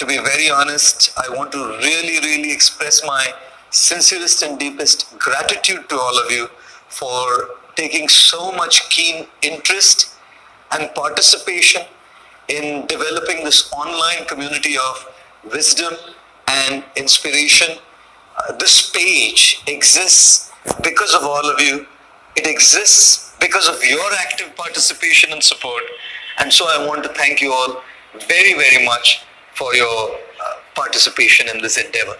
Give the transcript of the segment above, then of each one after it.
To be very honest, I want to really express my sincerest and deepest gratitude to all of you for taking so much keen interest and participation in developing this online community of wisdom and inspiration. This page exists because of all of you. It exists because of your active participation and support. And so I want to thank you all very much for your participation in this endeavor.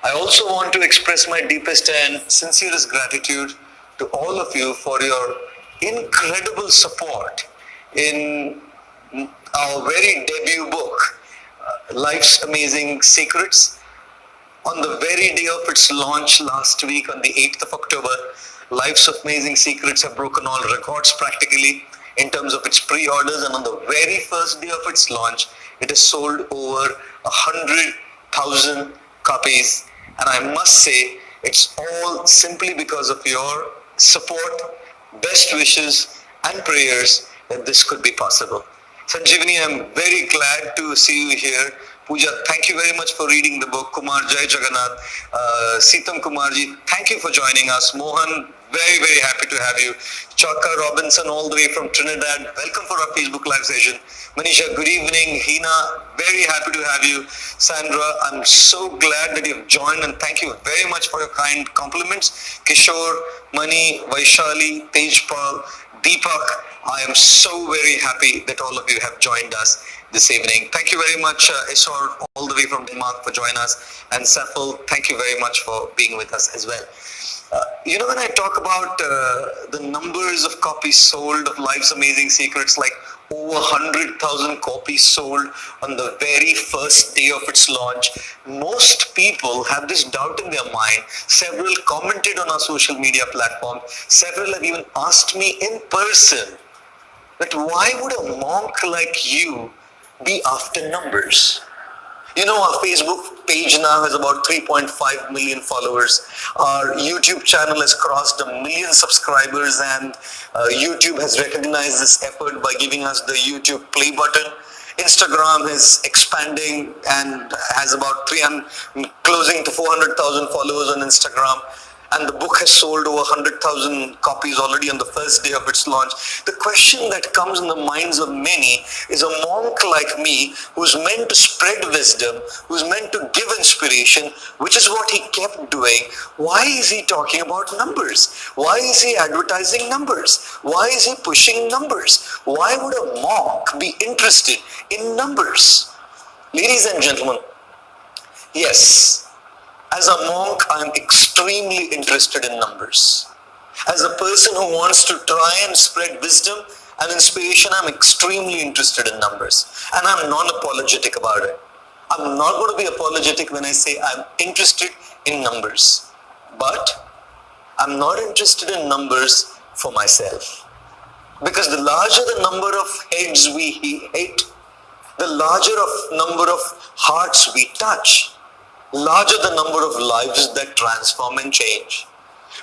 I also want to express my deepest and sincerest gratitude to all of you for your incredible support in our very debut book, Life's Amazing Secrets. On the very day of its launch last week, on the 8th of October, Life's Amazing Secrets have broken all records practically in terms of its pre-orders, and on the very first day of its launch, it has sold over 100,000 copies. And I must say, it's all simply because of your support, best wishes and prayers that this could be possible. Sanjeevani, I'm very glad to see you here. Pooja, thank you very much for reading the book. Kumar, Jai Jagannath, Seetam Kumarji, thank you for joining us. Mohan, very happy to have you. Chaka Robinson, all the way from Trinidad, welcome for our Facebook Live session. Manisha, good evening. Hina, very happy to have you. Sandra, I'm so glad that you've joined, and thank you very much for your kind compliments. Kishore, Mani, Vaishali, Tejpal, Deepak, I am so very happy that all of you have joined us this evening. Thank you very much, Esor, all the way from Denmark, for joining us. And Safal, thank you very much for being with us as well. When I talk about the numbers of copies sold of Life's Amazing Secrets, like over 100,000 copies sold on the very first day of its launch, most people have this doubt in their mind. Several commented on our social media platform. Several have even asked me in person that why would a monk like you be after numbers? Our Facebook page now has about 3.5 million followers. Our YouTube channel has crossed 1 million subscribers, and YouTube has recognized this effort by giving us the YouTube play button. Instagram is expanding and has about closing to 400,000 followers on Instagram. And the book has sold over 100,000 copies already on the first day of its launch. The question that comes in the minds of many is, a monk like me, who's meant to spread wisdom, who's meant to give inspiration, which is what he kept doing, why is he talking about numbers? Why is he advertising numbers? Why is he pushing numbers? Why would a monk be interested in numbers? Ladies and gentlemen, yes, as a monk, I am extremely interested in numbers. As a person who wants to try and spread wisdom and inspiration, I'm extremely interested in numbers. And I'm non-apologetic about it. I'm not going to be apologetic when I say I'm interested in numbers. But I'm not interested in numbers for myself. Because the larger the number of heads we hit, the larger number of hearts we touch, larger the number of lives that transform and change.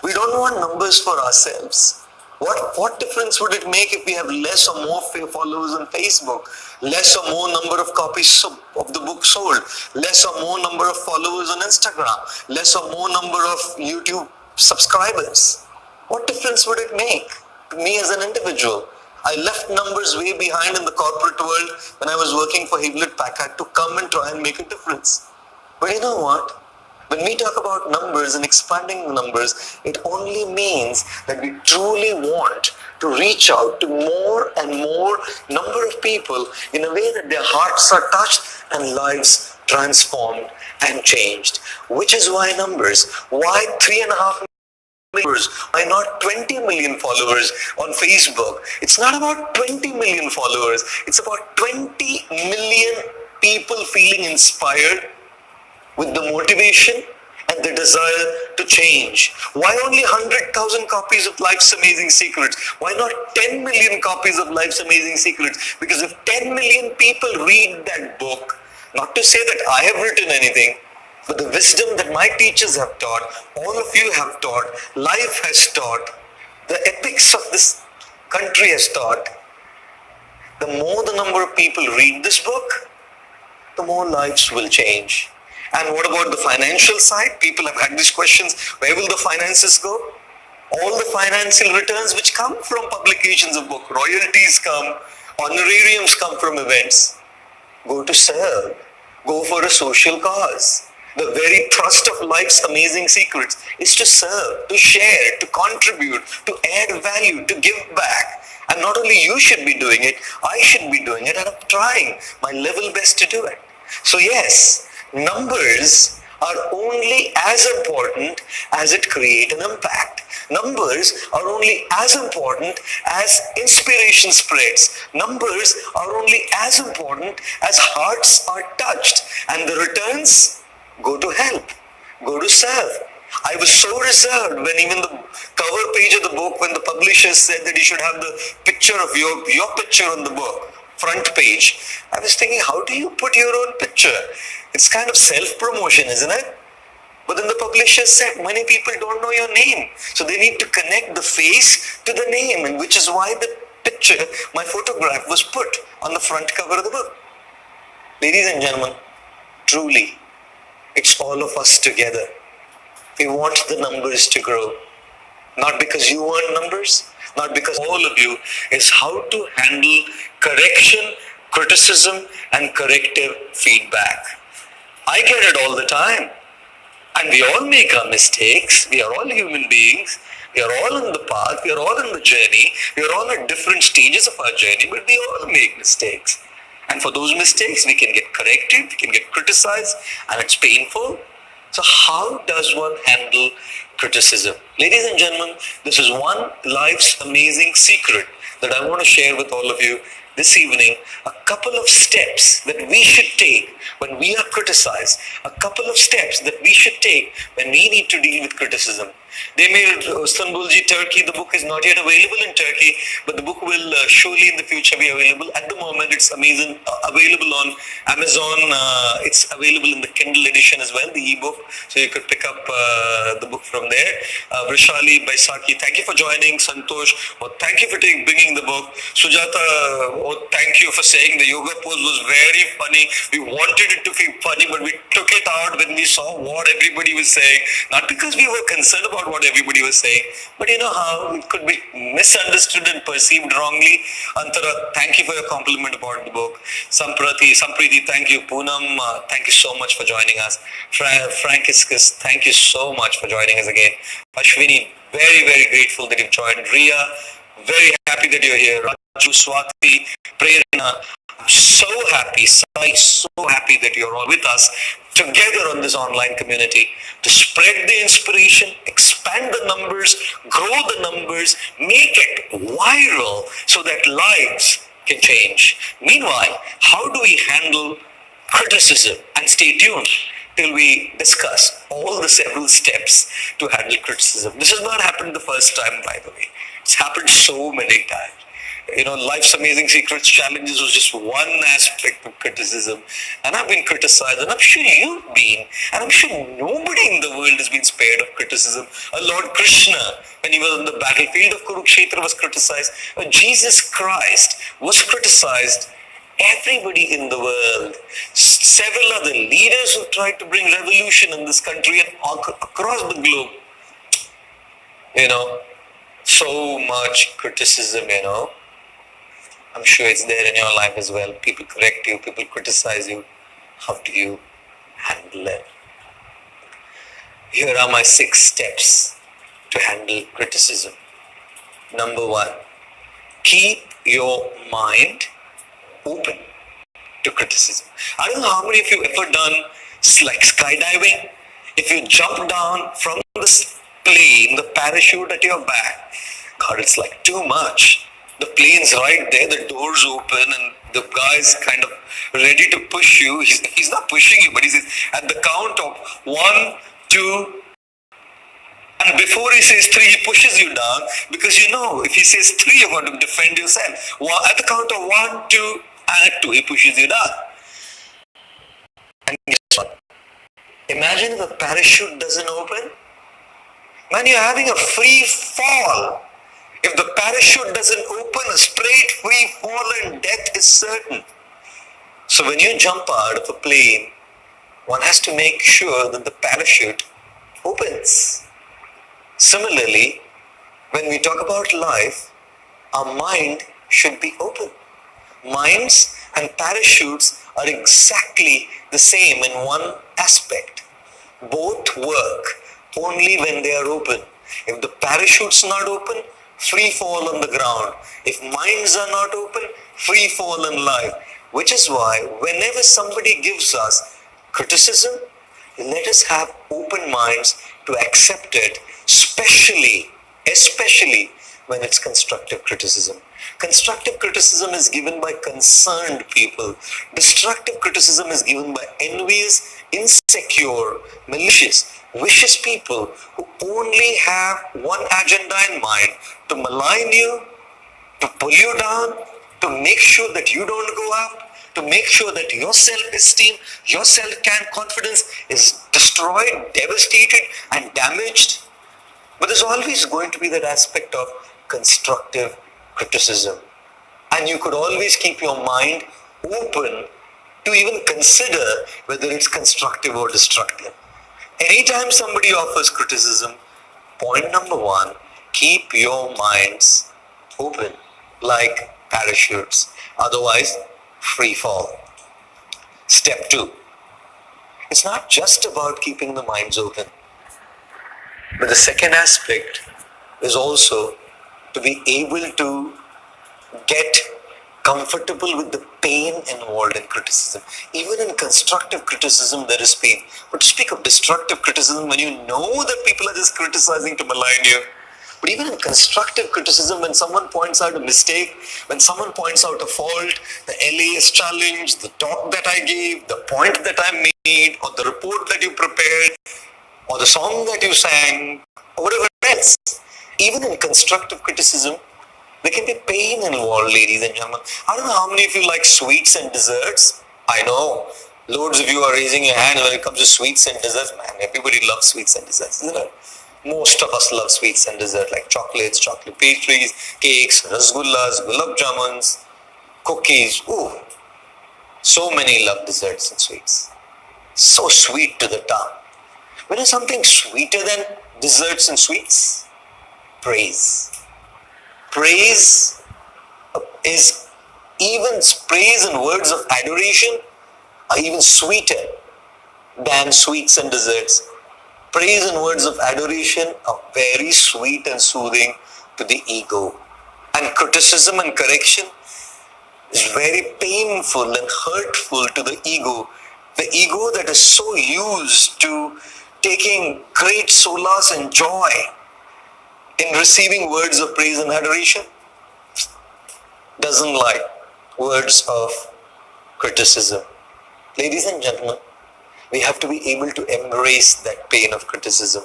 We don't want numbers for ourselves. What difference would it make if we have less or more followers on Facebook, less or more number of copies of the book sold, less or more number of followers on Instagram, less or more number of YouTube subscribers? What difference would it make to me as an individual? I left numbers way behind in the corporate world when I was working for Hewlett Packard to come and try and make a difference. But you know what? When we talk about numbers and expanding the numbers, it only means that we truly want to reach out to more and more number of people in a way that their hearts are touched and lives transformed and changed. Which is why numbers. Why 3.5 million? Why not 20 million followers on Facebook? It's not about 20 million followers. It's about 20 million people feeling inspired with the motivation and the desire to change. Why only 100,000 copies of Life's Amazing Secrets? Why not 10 million copies of Life's Amazing Secrets? Because if 10 million people read that book, not to say that I have written anything, but the wisdom that my teachers have taught, all of you have taught, life has taught, the epics of this country has taught, the more the number of people read this book, the more lives will change. And what about the financial side? People have had these questions. Where will the finances go? All the financial returns which come from publications of book, royalties come, honorariums come from events, go to serve, go for a social cause. The very thrust of life's amazing secrets is to serve, to share, to contribute, to add value, to give back. And not only you should be doing it, I should be doing it, and I'm trying my level best to do it. So yes, numbers are only as important as it create an impact. Numbers are only as important as inspiration spreads. Numbers are only as important as hearts are touched, and the returns go to help, go to serve. I was so reserved when even the cover page of the book, when the publishers said that you should have the picture of your picture on the book, front page. I was thinking, how do you put your own picture? It's kind of self-promotion, isn't it? But then the publisher said, many people don't know your name. So they need to connect the face to the name, and which is why the picture, my photograph, was put on the front cover of the book. Ladies and gentlemen, truly, it's all of us together. We want the numbers to grow. Not because you want numbers, not because all of you, is how to handle correction, criticism, and corrective feedback. I get it all the time. And we all make our mistakes. We are all human beings. We are all on the path. We are all on the journey. We are all at different stages of our journey, but we all make mistakes. And for those mistakes, we can get corrected, we can get criticized, and it's painful. So how does one handle criticism? Ladies and gentlemen, this is one life's amazing secret that I want to share with all of you this evening. A couple of steps that we should take when we are criticized. A couple of steps that we should take when we need to deal with criticism. They made Istanbulji, Turkey. The book is not yet available in Turkey, but the book will surely in the future be available. At the moment, it's amazing, available on Amazon. It's available in the Kindle edition as well, the ebook. So you could pick up the book from there. Vrishali, Baisakhi, thank you for joining. Santosh, thank you for bringing the book. Sujata, thank you for saying the yoga pose was very funny. We wanted it to be funny, but we took it out when we saw what everybody was saying. Not because we were concerned about what everybody was saying, but you know how it could be misunderstood and perceived wrongly. Antara, thank you for your compliment about the book. Sampriti, thank you. Poonam, thank you so much for joining us. Franciscus, thank you so much for joining us again. Ashwini, very, very grateful that you've joined. Ria, very happy that you're here. Raju, Swati, Prerna, so happy, Sai, so happy that you're all with us together on this online community to spread the inspiration, expand the numbers, grow the numbers, make it viral so that lives can change. Meanwhile, how do we handle criticism? And stay tuned till we discuss all the several steps to handle criticism. This has not happened the first time, by the way. It's happened so many times. You know, Life's Amazing Secrets Challenges was just one aspect of criticism. And I've been criticized, and I'm sure you've been, and I'm sure nobody in the world has been spared of criticism. Lord Krishna, when he was on the battlefield of Kurukshetra, was criticized. Jesus Christ was criticized. Everybody in the world, several other leaders who tried to bring revolution in this country and across the globe, you know, so much criticism, you know. I'm sure it's there in your life as well. People correct you, people criticize you. How do you handle it? Here are my 6 steps to handle criticism. Number 1, keep your mind open to criticism. I don't know how many of you ever done like skydiving. If you jump down from the plane, the parachute at your back, God, it's like too much. The plane's right there, the door's open, and the guy's kind of ready to push you. He's not pushing you, but he says, at the count of 1, 2, and before he says 3, he pushes you down, because you know, if he says 3, you're going to defend yourself. At the count of 1, 2, and at 2, he pushes you down. And guess what? Imagine if the parachute doesn't open. Man, you're having a free fall. If the parachute doesn't open, a straight free fall and death is certain. So when you jump out of a plane, one has to make sure that the parachute opens. Similarly, when we talk about life, our mind should be open. Minds and parachutes are exactly the same in one aspect. Both work only when they are open. If the parachute's not open, free fall on the ground. If minds are not open, free fall in life. Which is why whenever somebody gives us criticism, let us have open minds to accept it, especially when it's constructive criticism. Constructive criticism is given by concerned people. Destructive criticism is given by envious, insecure, malicious, vicious people who only have one agenda in mind: to malign you, to pull you down, to make sure that you don't go up, to make sure that your self-esteem, your self-confidence is destroyed, devastated, and damaged. But there's always going to be that aspect of constructive criticism. And you could always keep your mind open to even consider whether it's constructive or destructive. Anytime somebody offers criticism, point number one, keep your minds open like parachutes. Otherwise, free fall. Step two, it's not just about keeping the minds open, but the second aspect is also to be able to get comfortable with the pain involved in criticism. Even in constructive criticism, there is pain. But to speak of destructive criticism, when you know that people are just criticizing to malign you, but even in constructive criticism, when someone points out a mistake, when someone points out a fault, the LAS challenge, the talk that I gave, the point that I made, or the report that you prepared, or the song that you sang, or whatever else, even in constructive criticism, there can be pain involved, ladies and gentlemen. I don't know how many of you like sweets and desserts. I know loads of you are raising your hand when it comes to sweets and desserts. Man, everybody loves sweets and desserts, isn't it? Most of us love sweets and desserts like chocolates, chocolate pastries, cakes, rasgullas, gulab jamuns, cookies. Ooh, so many love desserts and sweets. So sweet to the tongue. But is something sweeter than desserts and sweets? Praise. Praise is even praise and words of adoration are even sweeter than sweets and desserts. Praise and words of adoration are very sweet and soothing to the ego. And criticism and correction is very painful and hurtful to the ego. The ego that is so used to taking great solace and joy in receiving words of praise and adoration doesn't like words of criticism. Ladies and gentlemen, we have to be able to embrace that pain of criticism.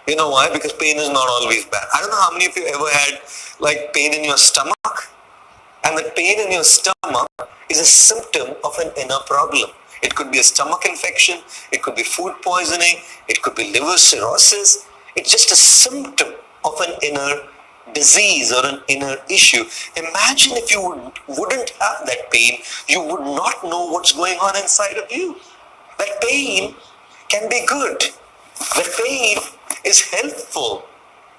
You know why? Because pain is not always bad. I don't know how many of you ever had like pain in your stomach, and that pain in your stomach is a symptom of an inner problem. It could be a stomach infection, it could be food poisoning, it could be liver cirrhosis. It's just a symptom of an inner disease or an inner issue. Imagine if you wouldn't have that pain, you would not know what's going on inside of you. That pain can be good. That pain is helpful.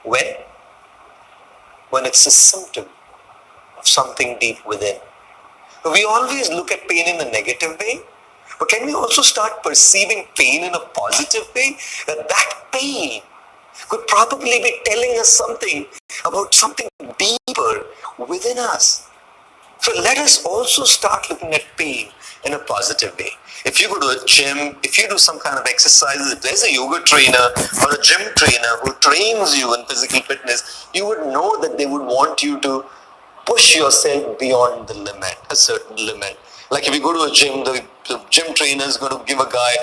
When it's a symptom of something deep within. We always look at pain in a negative way, but can we also start perceiving pain in a positive way? That pain could probably be telling us something about something deeper within us. So let us also start looking at pain in a positive way. If you go to a gym, if you do some kind of exercises, if there's a yoga trainer or a gym trainer who trains you in physical fitness, you would know that they would want you to push yourself beyond the limit, a certain limit. Like if you go to a gym, the gym trainer is going to give a guy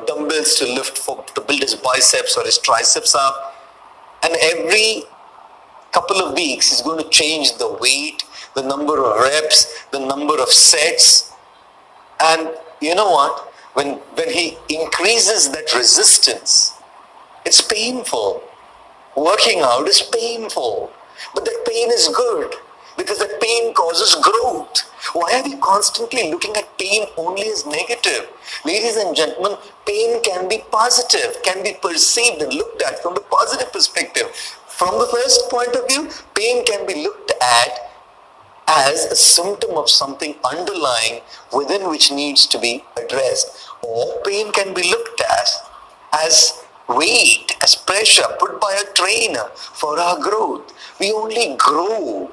dumbbells to lift to build his biceps or his triceps up. And every couple of weeks, he's going to change the weight, the number of reps, the number of sets. And you know what? When he increases that resistance, it's painful. Working out is painful. But that pain is good, because that pain causes growth. Why are we constantly looking at pain only as negative? Ladies and gentlemen, pain can be positive, can be perceived and looked at from the positive perspective. From the first point of view, pain can be looked at as a symptom of something underlying within which needs to be addressed. Or pain can be looked at as weight, as pressure put by a trainer for our growth. We only grow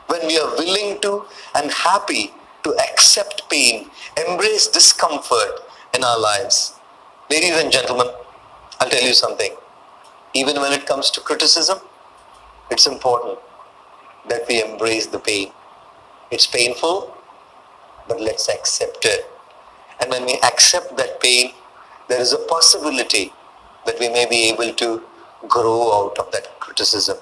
when we are willing to and happy to accept pain, embrace discomfort in our lives. Ladies and gentlemen, I'll tell you something. Even when it comes to criticism, it's important that we embrace the pain. It's painful, but let's accept it. And when we accept that pain, there is a possibility that we may be able to grow out of that criticism.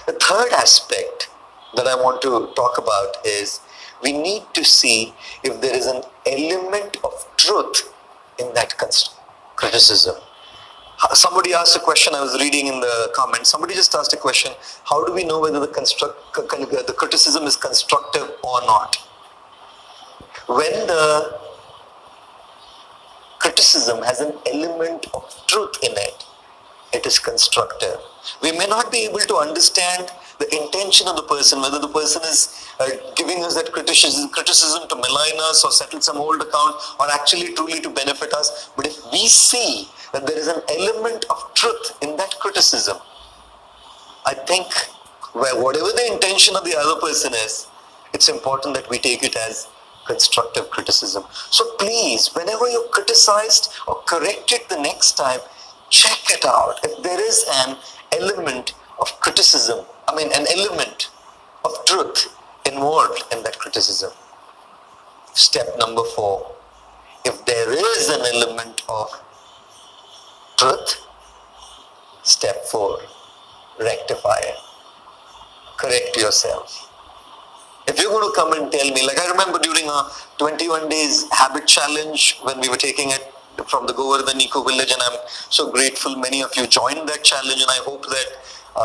The third aspect that I want to talk about is we need to see if there is an element of truth in that criticism. Somebody asked a question, I was reading in the comments, somebody just asked a question, how do we know whether the criticism is constructive or not? When the criticism has an element of truth in it, it is constructive. We may not be able to understand the intention of the person, whether the person is giving us that criticism to malign us or settle some old account or actually truly to benefit us. But if we see that there is an element of truth in that criticism, I think whatever the intention of the other person is, it's important that we take it as constructive criticism. So please, whenever you're criticized or corrected the next time, check it out. If there is an element of criticism, an element of truth involved in that criticism. Step number 4, if there is an element of truth, step 4, rectify it. Correct yourself. If you're going to come and tell me, like I remember during a 21 days habit challenge when we were taking it from the Govardhan Eco Village, and I'm so grateful many of you joined that challenge, and I hope that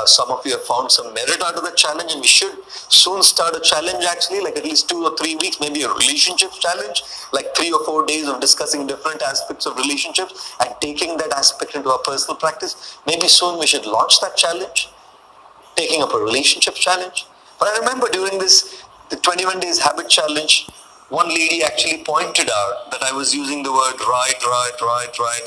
some of you have found some merit out of the challenge, and we should soon start a challenge actually, like at least 2 or 3 weeks, maybe a relationships challenge, like 3 or 4 days of discussing different aspects of relationships and taking that aspect into our personal practice. Maybe soon we should launch that challenge, taking up a relationships challenge. But I remember during the 21 days habit challenge, one lady actually pointed out that I was using the word right,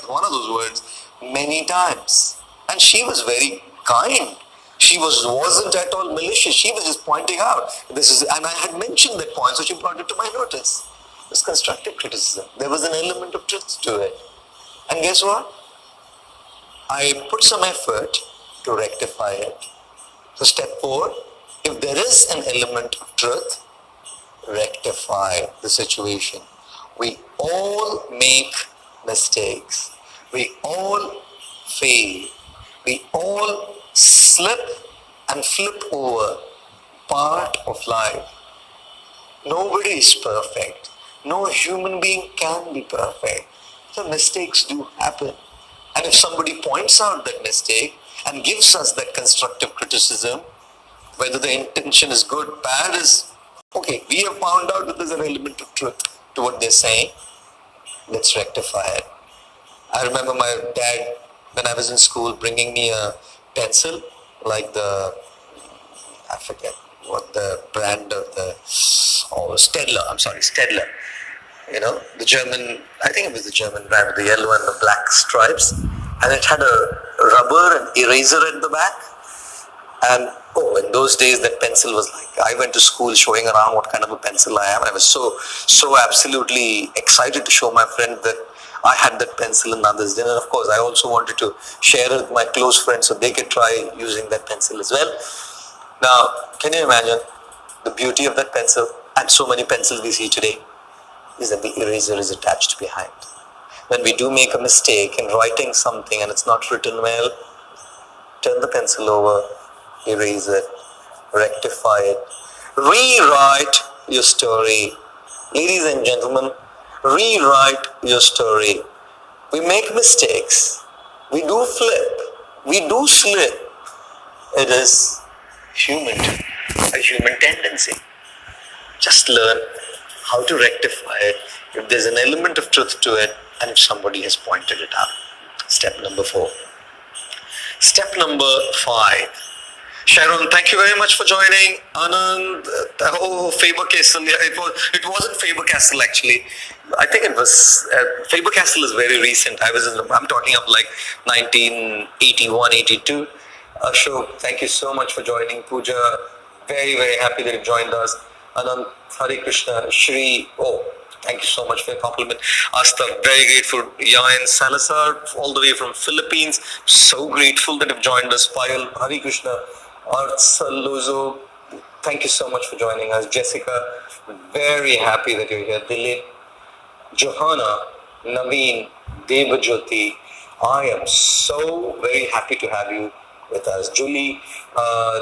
one of those words, many times. And she was very kind. She wasn't at all malicious. She was just pointing out and I had mentioned that point, so she brought it to my notice. It was constructive criticism. There was an element of truth to it. And guess what? I put some effort to rectify it. So step 4, if there is an element of truth, rectify the situation. We all make mistakes. We all fail. We all slip and flip over part of life. Nobody is perfect. No human being can be perfect. So mistakes do happen. And if somebody points out that mistake and gives us that constructive criticism, whether the intention is good, bad, is okay, we have found out that there's an element of truth to what they're saying. Let's rectify it. I remember my dad, when I was in school, bringing me a pencil, like I forget what the brand of Stedler. You know, the German, I think it was the German brand with the yellow and the black stripes. And it had a rubber and eraser at the back. And in those days that pencil was like, I went to school showing around what kind of a pencil I am. And I was so absolutely excited to show my friend that I had that pencil and others didn't. And of course, I also wanted to share it with my close friends so they could try using that pencil as well. Now, can you imagine the beauty of that pencil? And so many pencils we see today is that the eraser is attached behind. When we do make a mistake in writing something and it's not written well, turn the pencil over, erase it, rectify it, rewrite your story. Ladies and gentlemen, rewrite your story. We make mistakes. We do flip. We do slip. It is a human tendency. Just learn how to rectify it if there's an element of truth to it and if somebody has pointed it out. Step number 4. Step number 5. Sharon, thank you very much for joining. Anand, Faber Castle. Yeah, it wasn't Faber Castle actually. I think it was, Faber Castle is very recent. I'm talking of like 1981, 82. Ashok, thank you so much for joining. Pooja, very, very happy that you joined us. Anand, Hare Krishna, Shree, thank you so much for your compliment. Asta, very grateful. Yain Salazar, all the way from Philippines, so grateful that you've joined us. Payal, Hare Krishna, Artsalozo, thank you so much for joining us. Jessica, very happy that you're here. Dilip, Johanna, Naveen, Devajyoti, I am so very happy to have you with us. Julie,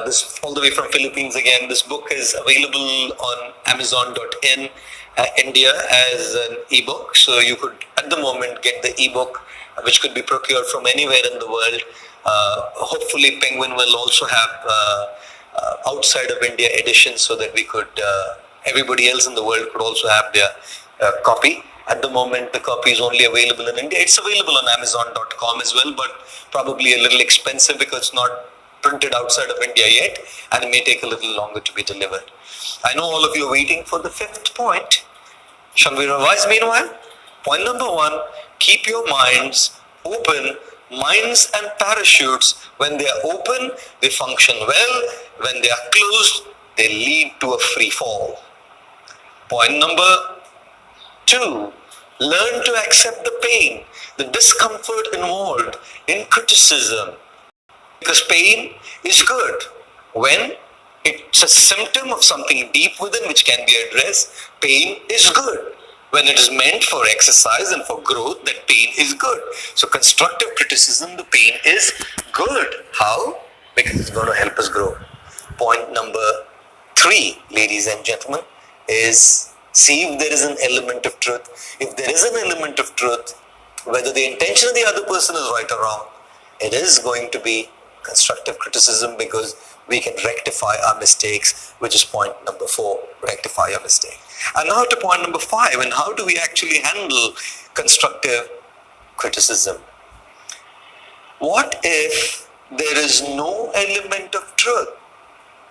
this all the way from Philippines again. This book is available on Amazon.in India as an ebook. So you could at the moment get the ebook, which could be procured from anywhere in the world. Hopefully Penguin will also have outside of India editions so that we could, everybody else in the world could also have their copy. At the moment, the copy is only available in India. It's available on Amazon.com as well, but probably a little expensive because it's not printed outside of India yet, and it may take a little longer to be delivered. I know all of you are waiting for the 5th point. Shall we revise meanwhile? Point number 1, keep your minds open. Minds and parachutes, when they are open, they function well. When they are closed, they lead to a free fall. Point number 2, learn to accept the pain, the discomfort involved in criticism. Because pain is good. When it's a symptom of something deep within which can be addressed, pain is good. When it is meant for exercise and for growth, that pain is good. So constructive criticism, the pain is good. How? Because it's going to help us grow. Point number 3, ladies and gentlemen, is see if there is an element of truth. If there is an element of truth, whether the intention of the other person is right or wrong, it is going to be constructive criticism because we can rectify our mistakes, which is point number 4, rectify your mistake. And now to point number 5, and how do we actually handle constructive criticism? What if there is no element of truth?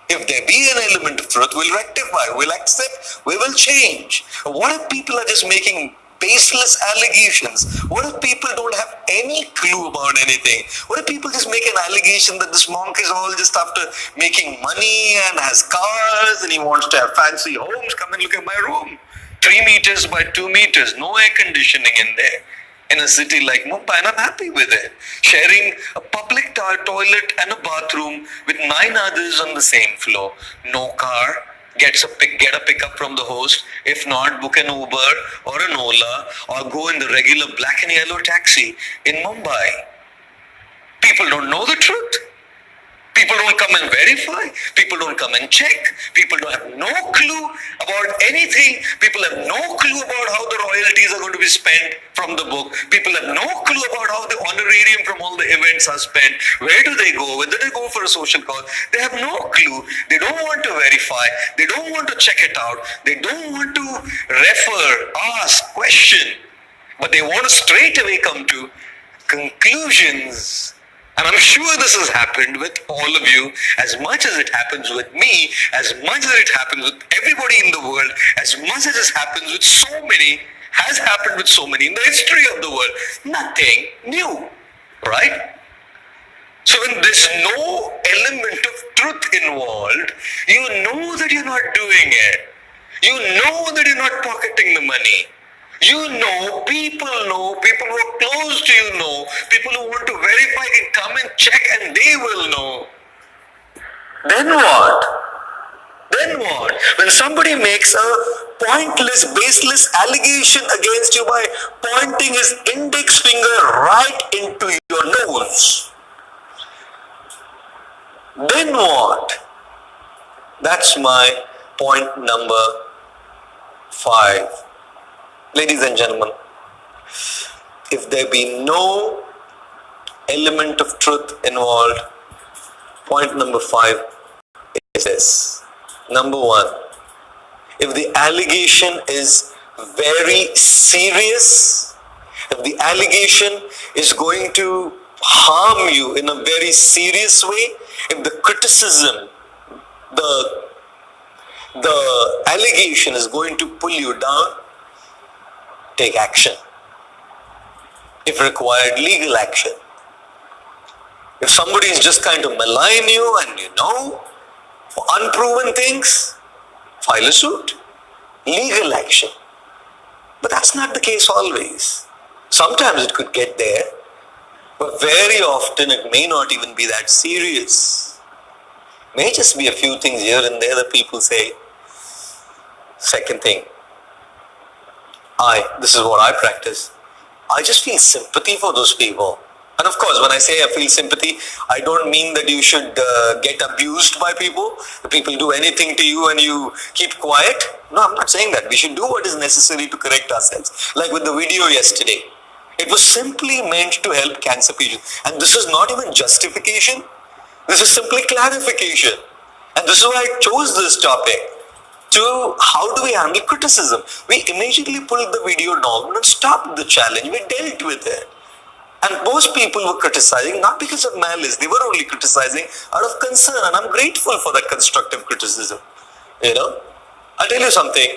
If there be an element of truth, we'll rectify, we'll accept, we will change. What if people are just making baseless allegations? What if people don't have any clue about anything? What if people just make an allegation that this monk is all just after making money and has cars and he wants to have fancy homes? Come and look at my room. 3 meters by 2 meters, no air conditioning in there. In a city like Mumbai, and I'm happy with it. Sharing a public toilet and a bathroom with 9 others on the same floor. No car. Get a pickup from the host. If not, book an Uber or an Ola or go in the regular black and yellow taxi in Mumbai. People don't know the truth. People don't come and verify. People don't come and check. People don't have no clue about anything. People have no clue about how the royalties are going to be spent from the book. People have no clue about how the honorarium from all the events are spent. Where do they go? Whether they go for a social cause? They have no clue. They don't want to verify. They don't want to check it out. They don't want to refer, ask, question. But they want to straight away come to conclusions. And I'm sure this has happened with all of you, as much as it happens with me, as much as it happens with everybody in the world, as much as it happens with so many, has happened with so many in the history of the world. Nothing new, right? So when there's no element of truth involved, you know that you're not doing it. You know that you're not pocketing the money. You know, people who are close to you know, people who want to verify can come and check and they will know. Then what? Then what? When somebody makes a pointless, baseless allegation against you by pointing his index finger right into your nose, then what? That's my point number 5. Ladies and gentlemen, if there be no element of truth involved, point number 5 is this. Number 1, if the allegation is very serious, if the allegation is going to harm you in a very serious way, if the criticism, the allegation is going to pull you down, take action. If required, legal action. If somebody is just kind of malign you and for unproven things, file a suit. Legal action. But that's not the case always. Sometimes it could get there, but very often it may not even be that serious. May just be a few things here and there that people say. Second thing, this is what I practice. I just feel sympathy for those people. And of course, when I say I feel sympathy, I don't mean that you should get abused by people. People do anything to you and you keep quiet. No, I'm not saying that. We should do what is necessary to correct ourselves. Like with the video yesterday. It was simply meant to help cancer patients. And this is not even justification. This is simply clarification. And this is why I chose this topic. To how do we handle criticism? We immediately pulled the video down and stopped the challenge. We dealt with it. And most people were criticizing not because of malice. They were only criticizing out of concern. And I'm grateful for that constructive criticism. I'll tell you something.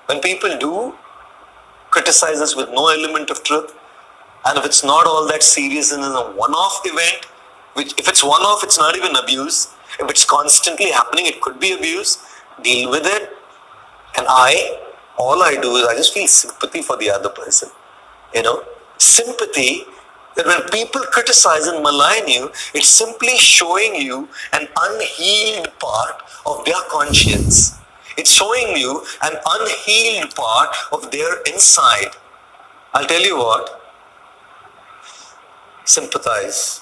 When people do criticize us with no element of truth, and if it's not all that serious and is a one-off event, which if it's one-off, it's not even abuse. If it's constantly happening, it could be abuse. Deal with it. And all I do is I just feel sympathy for the other person. Sympathy, that when people criticize and malign you, it's simply showing you an unhealed part of their conscience. It's showing you an unhealed part of their inside. I'll tell you what, sympathize.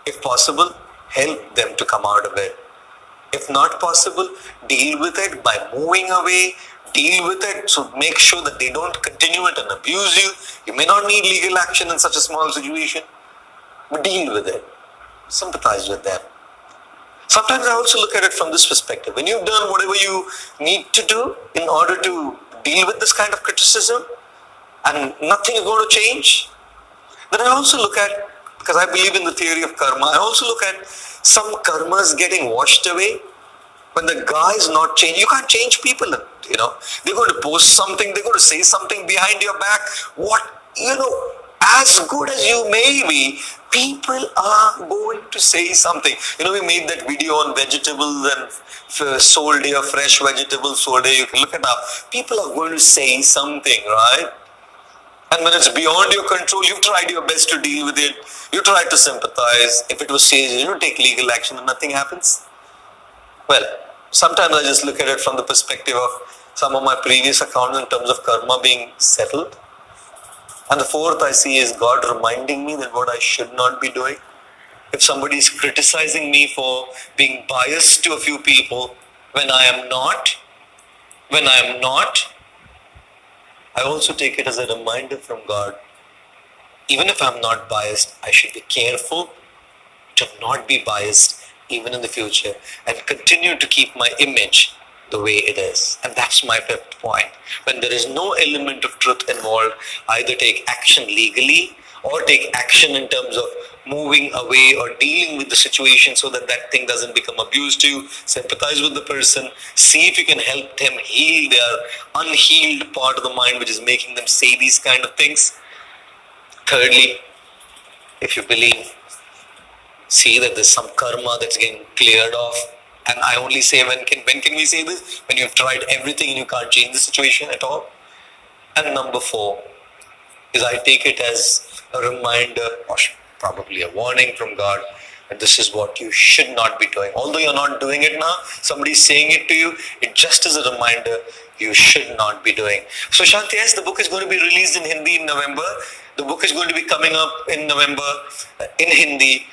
If possible, help them to come out of it. If not possible, deal with it by moving away. Deal with it, so make sure that they don't continue it and abuse you. You may not need legal action in such a small situation, but deal with it. Sympathize with them. Sometimes I also look at it from this perspective. When you've done whatever you need to do in order to deal with this kind of criticism and nothing is going to change, then I also look at, because I believe in the theory of karma, I also look at some karmas getting washed away. When the guy is not changed, you can't change people, They're going to post something, they're going to say something behind your back. As good as you may be, people are going to say something. We made that video on vegetables and sold here, fresh vegetables sold here. You can look it up. People are going to say something, right? And when it's beyond your control, you've tried your best to deal with it. You tried to sympathize. If it was serious, take legal action and nothing happens. Well, sometimes I just look at it from the perspective of some of my previous accounts in terms of karma being settled. And the fourth I see is God reminding me that what I should not be doing. If somebody is criticizing me for being biased to a few people when I am not, I also take it as a reminder from God. Even if I'm not biased, I should be careful to not be biased even in the future and continue to keep my image the way it is. And that's my fifth point. When there is no element of truth involved, either take action legally or take action in terms of moving away or dealing with the situation so that that thing doesn't become abused to you. Sympathize with the person. See if you can help them heal their unhealed part of the mind which is making them say these kind of things. Thirdly, if you believe, see that there's some karma that's getting cleared off. And I only say when can we say this? When you've tried everything and you can't change the situation at all. And number 4 is I take it as a reminder or probably a warning from God that this is what you should not be doing. Although you're not doing it now, somebody's saying it to you, it just is a reminder you should not be doing. So Shanti, yes, the book is going to be released in Hindi in November. The book is going to be coming up in November in Hindi.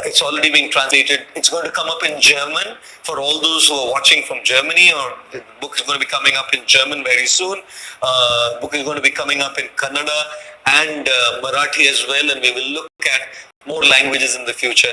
It's already being translated. It's going to come up in German for all those who are watching from Germany, or the book is going to be coming up in German very soon. Book is going to be coming up in Kannada and Marathi as well, and we will look at more languages in the future.